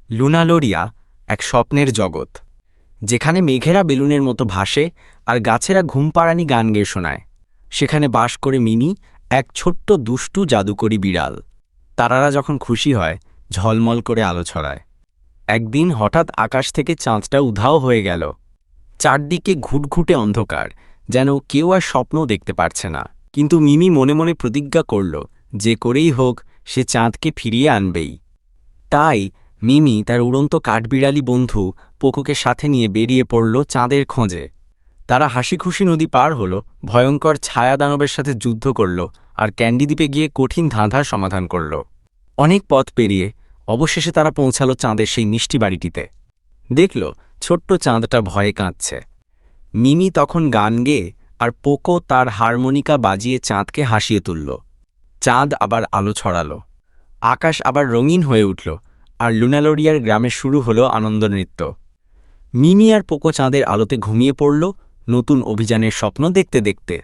লুনালোরিয়া এক স্বপ্নের জগৎ, যেখানে মেঘেরা বেলুনের মতো ভাসে আর গাছেরা ঘুমপাড়ানি গান গেয়ে শোনায়। সেখানে বাস করে মিনি, এক ছোট্ট দুষ্টু জাদুকরী বিড়াল। তারারা যখন খুশি হয়, ঝলমল করে আলো ছড়ায়। একদিন হঠাৎ আকাশ থেকে চাঁদটা উধাও হয়ে গেল। চারদিকে ঘুটঘুটে অন্ধকার, যেন কেউ আর স্বপ্ন দেখতে পারছে না। কিন্তু মিমি মনে মনে প্রতিজ্ঞা করল, যে করেই হোক সে চাঁদকে ফিরিয়ে আনবেই। তাই মিমি তার উড়ন্ত কাঠবিড়ালি বন্ধু পোকোকে সাথে নিয়ে বেরিয়ে পড়ল চাঁদের খোঁজে। তারা হাসিখুশি নদী পার হল, ভয়ঙ্কর ছায়া দানবের সাথে যুদ্ধ করল, আর ক্যান্ডি দ্বীপে গিয়ে কঠিন ধাঁধার সমাধান করল। অনেক পথ পেরিয়ে অবশেষে তারা পৌঁছালো চাঁদের সেই মিষ্টি বাড়িটিতে। দেখল ছোট্ট চাঁদটা ভয়ে কাঁদছে। মিমি তখন গান গেয়ে আর পোকো তার হারমোনিকা বাজিয়ে চাঁদকে হাসিয়ে তুলল। চাঁদ আবার আলো ছড়ালো, আকাশ আবার রঙিন হয়ে উঠল, আর লুনালোরিয়ার গ্রামে শুরু হলো আনন্দ নৃত্য। মিমি আর পোকো চাঁদের আলোতে ঘুমিয়ে পড়ল, নতুন অভিযানের স্বপ্ন দেখতে দেখতে।